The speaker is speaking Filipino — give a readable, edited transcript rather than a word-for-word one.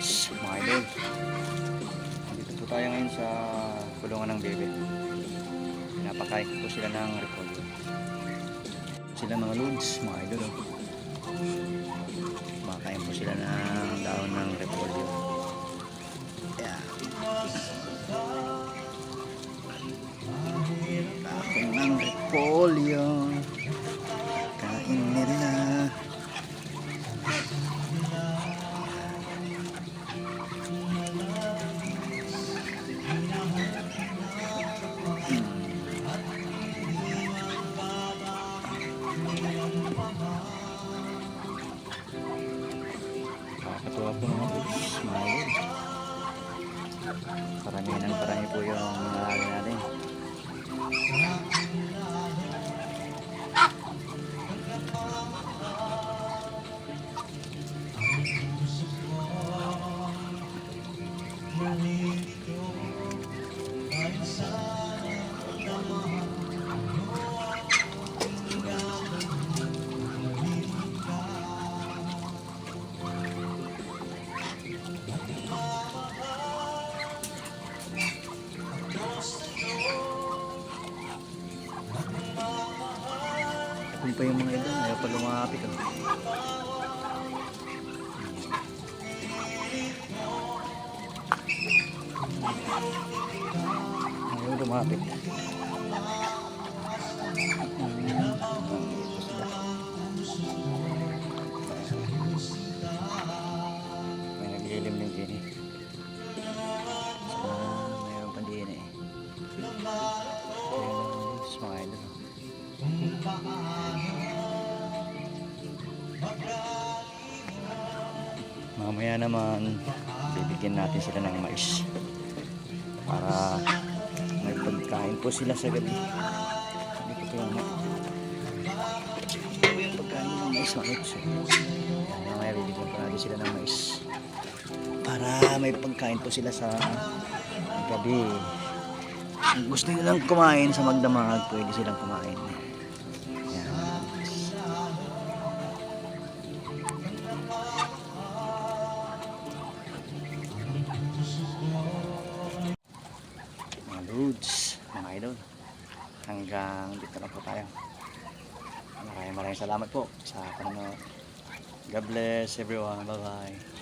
Lods, mga idol. Dito po tayo ngayon sa kulungan ng bebe. Pinapakain po sila ng repolyo. Sila mga Lods, mga idol. Kumakain po sila ng daon ng repolyo. Ayan. Daon ng repolyo. Kain nila. Nakakatuwa po mga Lods, mga idol. Parami po yung nalagay natin. Kung pa yung mga idol, ayaw pa lumapit. Ayaw lumapit. May naglilim din din eh. Mayroon pa din eh. Mga idol. Mamaya naman bibigyan natin sila ng mais para may pagkain po sila sa gabi. Hindi ko po yung pagkain ng mais makit. Mamaya bibigyan po natin sila ng mais para may pagkain po sila sa gabi. Kung gusto nilang kumain sa magdamag, pwede silang kumain. Yan. Mga Lods, mga idol, hanggang dito na po tayo. Maraming salamat po sa panonood. God bless everyone. Bye bye.